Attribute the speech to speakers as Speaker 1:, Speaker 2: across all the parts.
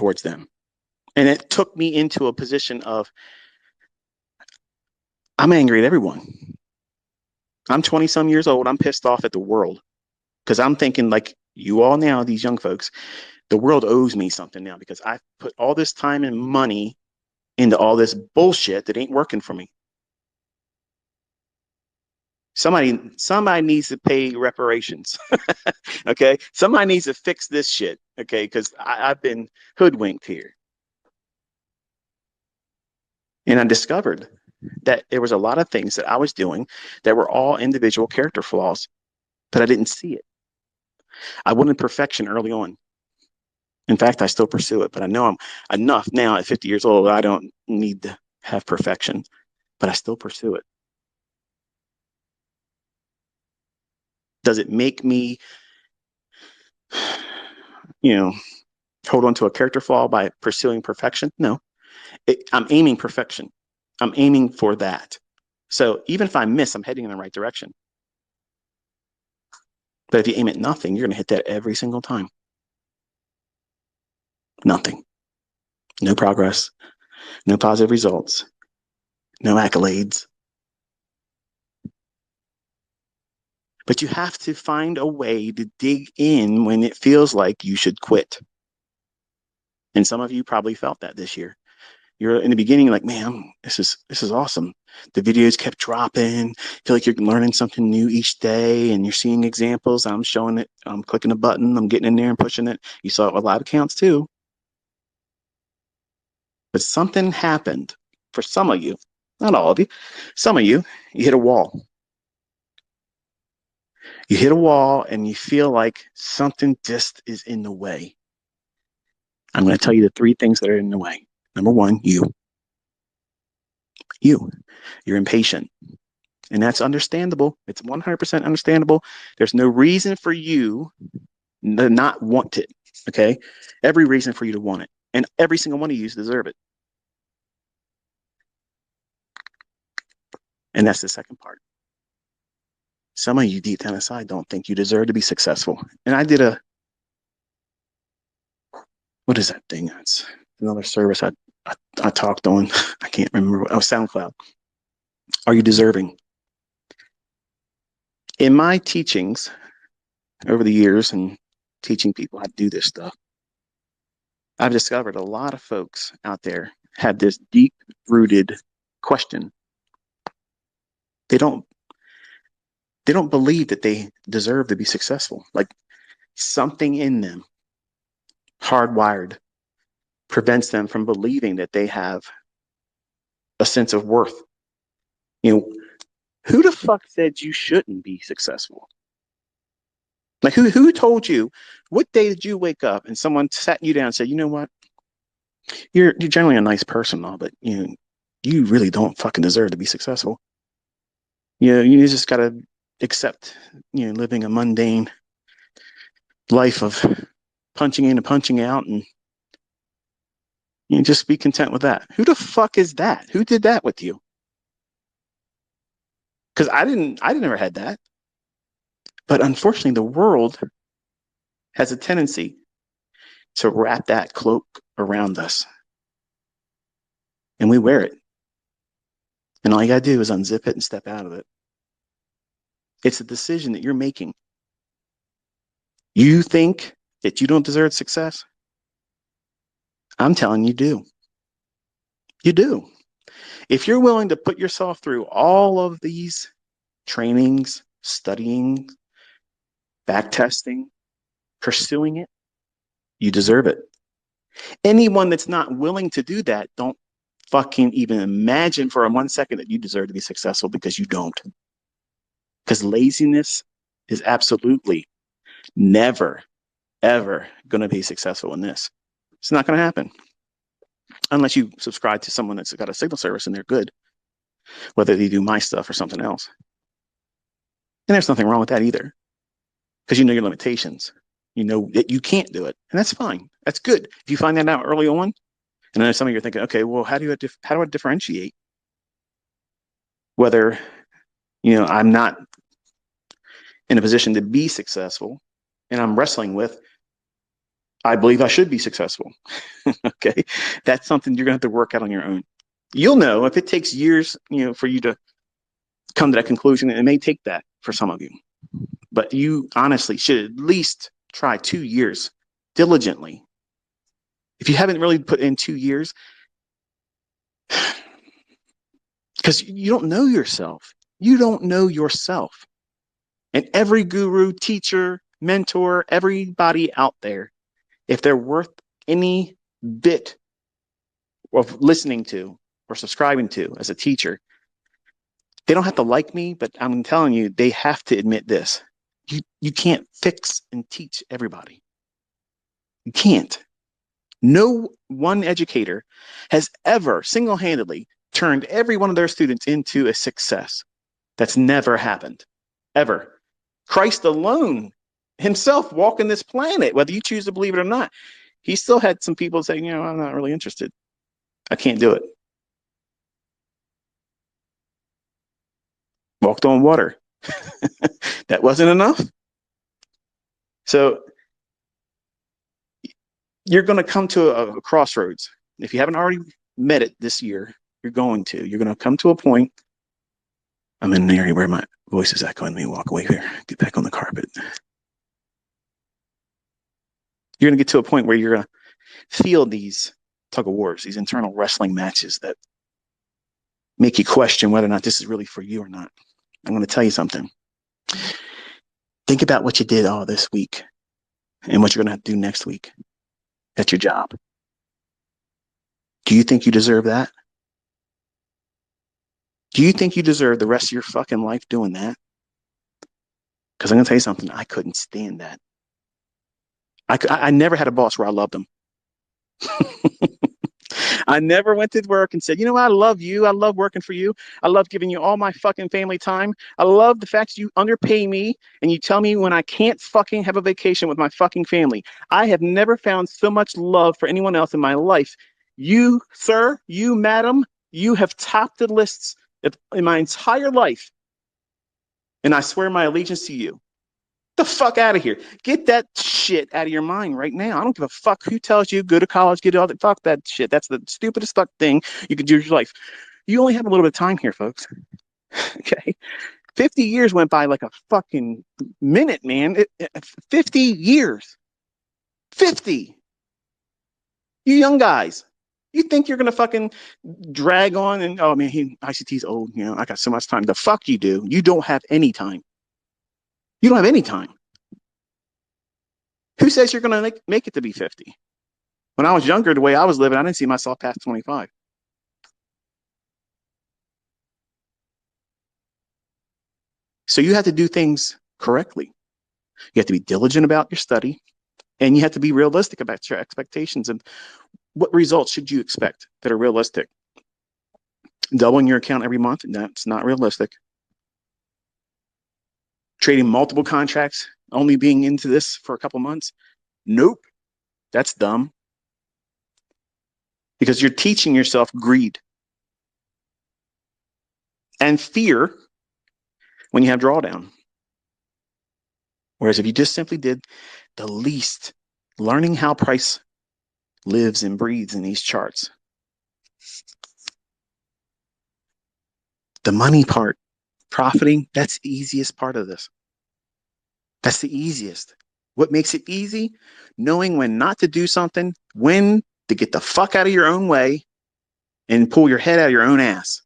Speaker 1: towards them. And it took me into a position of, I'm angry at everyone. I'm 20 some years old. I'm pissed off at the world because I'm thinking like you all now, these young folks, the world owes me something now because I put all this time and money into all this bullshit that ain't working for me. Somebody needs to pay reparations. Okay. Somebody needs to fix this shit. Okay. Because I've been hoodwinked here. And I discovered that there was a lot of things that I was doing that were all individual character flaws, but I didn't see it. I wanted perfection early on. In fact, I still pursue it, but I know I'm enough now at 50 years old. I don't need to have perfection, but I still pursue it. Does it make me, you know, hold on to a character flaw by pursuing perfection? No, I'm aiming perfection. I'm aiming for that. So even if I miss, I'm heading in the right direction. But if you aim at nothing, you're going to hit that every single time. Nothing. No progress, no positive results, no accolades. But you have to find a way to dig in when it feels like you should quit. And some of you probably felt that this year. You're in the beginning like, man, this is awesome. The videos kept dropping. Feel like you're learning something new each day and you're seeing examples. I'm showing it. I'm clicking a button. I'm getting in there and pushing it. You saw it with live accounts too. But something happened for some of you, not all of you. Some of you hit a wall. You hit a wall and you feel like something just is in the way. I'm going to tell you the three things that are in the way. Number one, you're impatient. And that's understandable. It's 100% understandable. There's no reason for you to not want it. Okay. Every reason for you to want it. And every single one of you deserve it. And that's the second part. Some of you deep down inside don't think you deserve to be successful. And I did what is that thing? It's another service I talked on. I can't remember. Oh, SoundCloud. Are you deserving? In my teachings over the years and teaching people how to do this stuff, I've discovered a lot of folks out there have this deep rooted question. They don't believe that they deserve to be successful. Like something in them, hardwired, prevents them from believing that they have a sense of worth. You know, who the fuck said you shouldn't be successful? Like who told you? What day did you wake up and someone sat you down and said, you know what? You're generally a nice person, all, but you really don't fucking deserve to be successful. You just gotta accept, living a mundane life of punching in and punching out, and just be content with that. Who the fuck is that? Who did that with you? Because I never had that. But unfortunately, the world has a tendency to wrap that cloak around us, and we wear it. And all you gotta do is unzip it and step out of it. It's a decision that you're making. You think that you don't deserve success? I'm telling you, do. You do. If you're willing to put yourself through all of these trainings, studying, back testing, pursuing it, you deserve it. Anyone that's not willing to do that, don't fucking even imagine for 1 second that you deserve to be successful, because you don't. Because laziness is absolutely never, ever going to be successful in this. It's not going to happen unless you subscribe to someone that's got a signal service and they're good, whether they do my stuff or something else. And there's nothing wrong with that either, because you know your limitations. You know that you can't do it, and that's fine. That's good. If you find that out early on, and then some of you are thinking, okay, well, how do I differentiate whether I'm not in a position to be successful, and I'm wrestling with, I believe I should be successful. Okay. That's something you're going to have to work out on your own. You'll know if it takes years, for you to come to that conclusion. It may take that for some of you, but you honestly should at least try 2 years diligently. If you haven't really put in 2 years, because you don't know yourself, you don't know yourself. And every guru, teacher, mentor, everybody out there, if they're worth any bit of listening to or subscribing to as a teacher, they don't have to like me, but I'm telling you, they have to admit this. You can't fix and teach everybody. You can't. No one educator has ever single-handedly turned every one of their students into a success. That's never happened, ever. Christ alone himself walking this planet, whether you choose to believe it or not, he still had some people saying, I'm not really interested. I can't do it. Walked on water. That wasn't enough. So you're going to come to a crossroads. If you haven't already met it this year, you're going to. You're going to come to a point. I'm in an area where my voice is echoing. Let me walk away here. Get back on the carpet. You're going to get to a point where you're going to feel these tug of wars, these internal wrestling matches that make you question whether or not this is really for you or not. I'm going to tell you something. Think about what you did all this week and what you're going to have to do next week at your job. Do you think you deserve that? Do you think you deserve the rest of your fucking life doing that? Because I'm going to tell you something. I couldn't stand that. I never had a boss where I loved him. I never went to work and said, you know what? I love you. I love working for you. I love giving you all my fucking family time. I love the fact that you underpay me and you tell me when I can't fucking have a vacation with my fucking family. I have never found so much love for anyone else in my life. You, sir, you, madam, you have topped the lists in my entire life. And I swear my allegiance to you. The fuck out of here. Get that shit out of your mind right now. I don't give a fuck who tells you go to college, get all that. Fuck that shit. That's the stupidest fuck thing you could do with your life. You only have a little bit of time here, folks. Okay. 50 years went by like a fucking minute, man. 50 years. 50. You young guys. You think you're going to fucking drag on and, oh man, ICT's old. I got so much time. The fuck you do. You don't have any time. You don't have any time. Who says you're going to make it to be 50? When I was younger, the way I was living, I didn't see myself past 25. So you have to do things correctly. You have to be diligent about your study, and you have to be realistic about your expectations and what results should you expect that are realistic. Doubling your account every month, that's not realistic. Trading multiple contracts, only being into this for a couple months, nope, that's dumb. Because you're teaching yourself greed and fear when you have drawdown. Whereas if you just simply did the least, learning how price lives and breathes in these charts, the money part, profiting, that's the easiest part of this. That's the easiest. What makes it easy? Knowing when not to do something, when to get the fuck out of your own way and pull your head out of your own ass.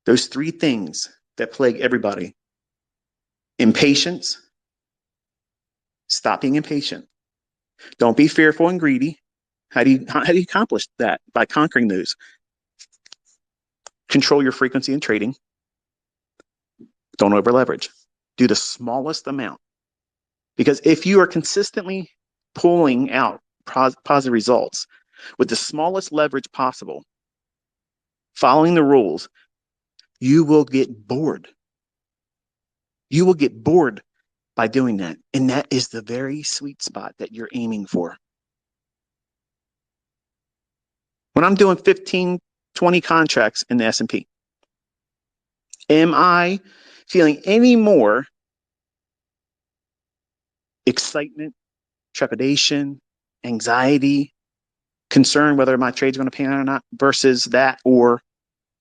Speaker 1: Those three things that plague everybody. Impatience. Stop being impatient. Don't be fearful and greedy. How do you accomplish that? By conquering those. Control your frequency in trading. Don't over leverage. Do the smallest amount. Because if you are consistently pulling out positive results with the smallest leverage possible, following the rules, you will get bored. You will get bored by doing that. And that is the very sweet spot that you're aiming for. When I'm doing 15, 20 contracts in the S&P, am I feeling any more excitement trepidation, anxiety, concern whether my trade's going to pan out or not, versus that or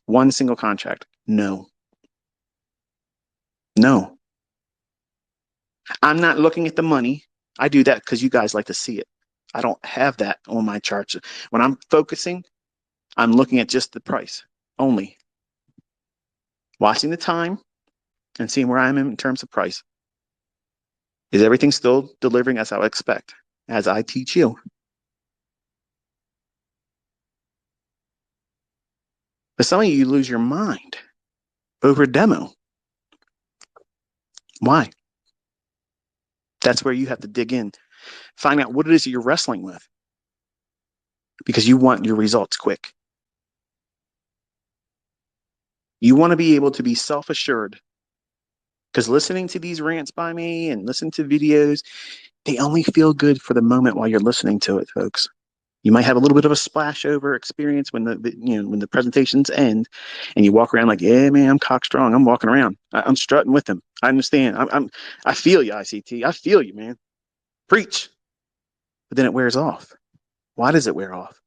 Speaker 1: one single contract? No. No. I'm not looking at the money. I do that because you guys like to see it. I don't have that on my charts. When I'm focusing, I'm looking at just the price only, watching the time and seeing where I'm in terms of price. Is everything still delivering as I would expect, as I teach you? But some of you lose your mind over demo. Why? That's where you have to dig in, find out what it is that you're wrestling with, because you want your results quick. You want to be able to be self-assured, because listening to these rants by me and listening to videos, they only feel good for the moment while you're listening to it, folks. You might have a little bit of a splash over experience when when the presentations end, and you walk around like, yeah, man, I'm cock strong. I'm walking around. I'm strutting with them. I understand. I feel you, ICT. I feel you, man. Preach. But then it wears off. Why does it wear off?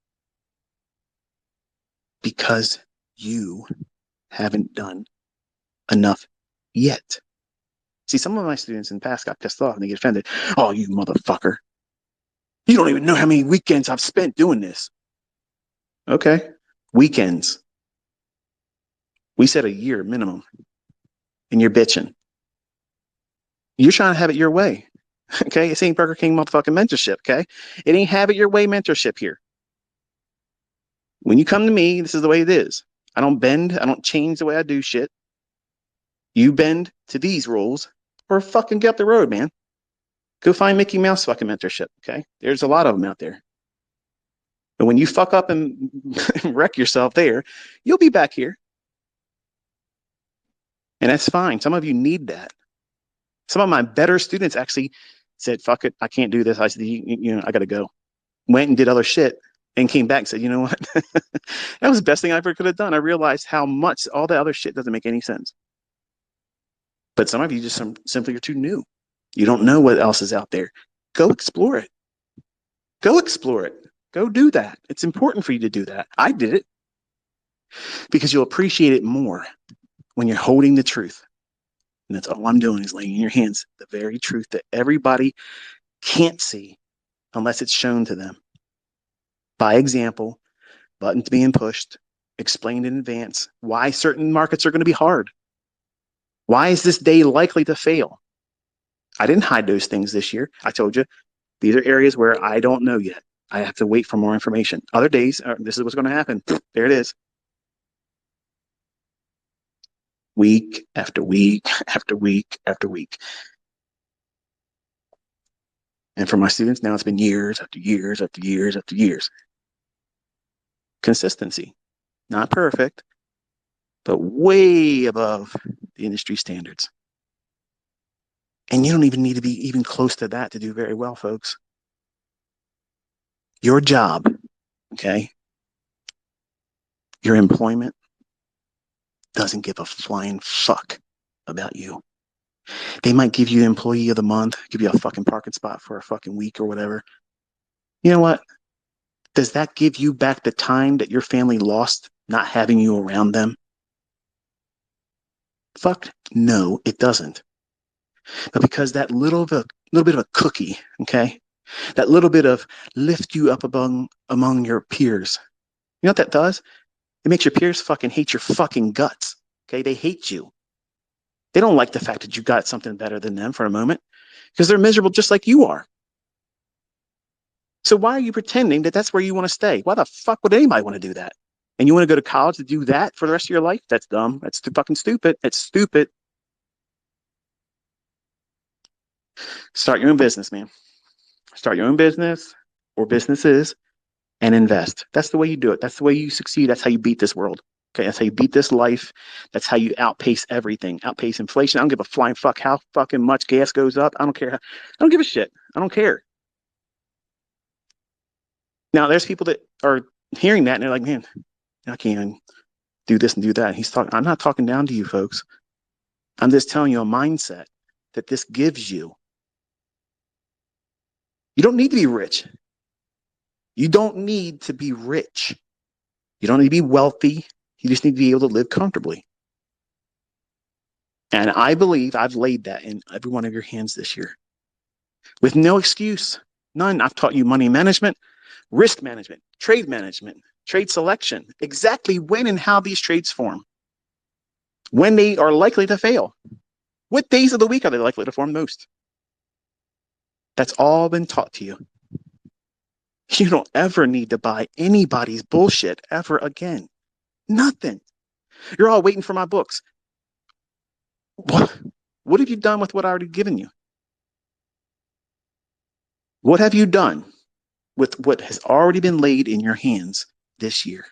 Speaker 1: Because you haven't done enough yet. See, some of my students in the past got pissed off and they get offended. Oh, you motherfucker. You don't even know how many weekends I've spent doing this. Okay. Weekends. We said a year minimum. And you're bitching. You're trying to have it your way. Okay. It's ain't Burger King motherfucking mentorship. Okay. It ain't have it your way mentorship here. When you come to me, this is the way it is. I don't bend. I don't change the way I do shit. You bend to these rules or fucking get up the road, man. Go find Mickey Mouse fucking mentorship. Okay. There's a lot of them out there. But when you fuck up and wreck yourself there, you'll be back here. And that's fine. Some of you need that. Some of my better students actually said, fuck it, I can't do this. I said, I got to go. Went and did other shit and came back and said, you know what? That was the best thing I ever could have done. I realized how much all the other shit doesn't make any sense. But some of you just simply are too new. You don't know what else is out there. Go explore it. Go explore it. Go do that. It's important for you to do that. I did it because you'll appreciate it more when you're holding the truth. And that's all I'm doing is laying in your hands the very truth that everybody can't see unless it's shown to them. By example, buttons being pushed, explained in advance, why certain markets are going to be hard. Why is this day likely to fail? I didn't hide those things this year. I told you, these are areas where I don't know yet. I have to wait for more information. Other days, this is what's going to happen. There it is. Week after week after week after week. And for my students, now it's been years after years after years after years. Consistency. Not perfect, but way above the industry standards. And you don't even need to be even close to that to do very well, folks. Your job, okay, your employment doesn't give a flying fuck about you. They might give you employee of the month, give you a fucking parking spot for a fucking week or whatever. You know what? Does that give you back the time that your family lost not having you around them? Fuck no, it doesn't. But because that little bit of a cookie, okay, that little bit of lift you up among your peers. You know what that does? It makes your peers fucking hate your fucking guts. Okay, they hate you. They don't like the fact that you got something better than them for a moment because they're miserable just like you are. So why are you pretending that that's where you want to stay? Why the fuck would anybody want to do that? And you want to go to college to do that for the rest of your life? That's dumb. That's too fucking stupid. It's stupid. Start your own business, man. Start your own business or businesses and invest. That's the way you do it. That's the way you succeed. That's how you beat this world. Okay, that's how you beat this life. That's how you outpace everything. Outpace inflation. I don't give a flying fuck how fucking much gas goes up. I don't care. I don't give a shit. I don't care. Now, there's people that are hearing that and they're like, man, I can't do this and do that. He's talking. I'm not talking down to you, folks. I'm just telling you a mindset that this gives you. You don't need to be rich. You don't need to be rich. You don't need to be wealthy. You just need to be able to live comfortably. And I believe I've laid that in every one of your hands this year with no excuse. None. I've taught you money management, risk management, trade selection, exactly when and how these trades form, when they are likely to fail. What days of the week are they likely to form most? That's all been taught to you. You don't ever need to buy anybody's bullshit ever again. Nothing. You're all waiting for my books. What have you done with what I already given you? What have you done with what has already been laid in your hands this year?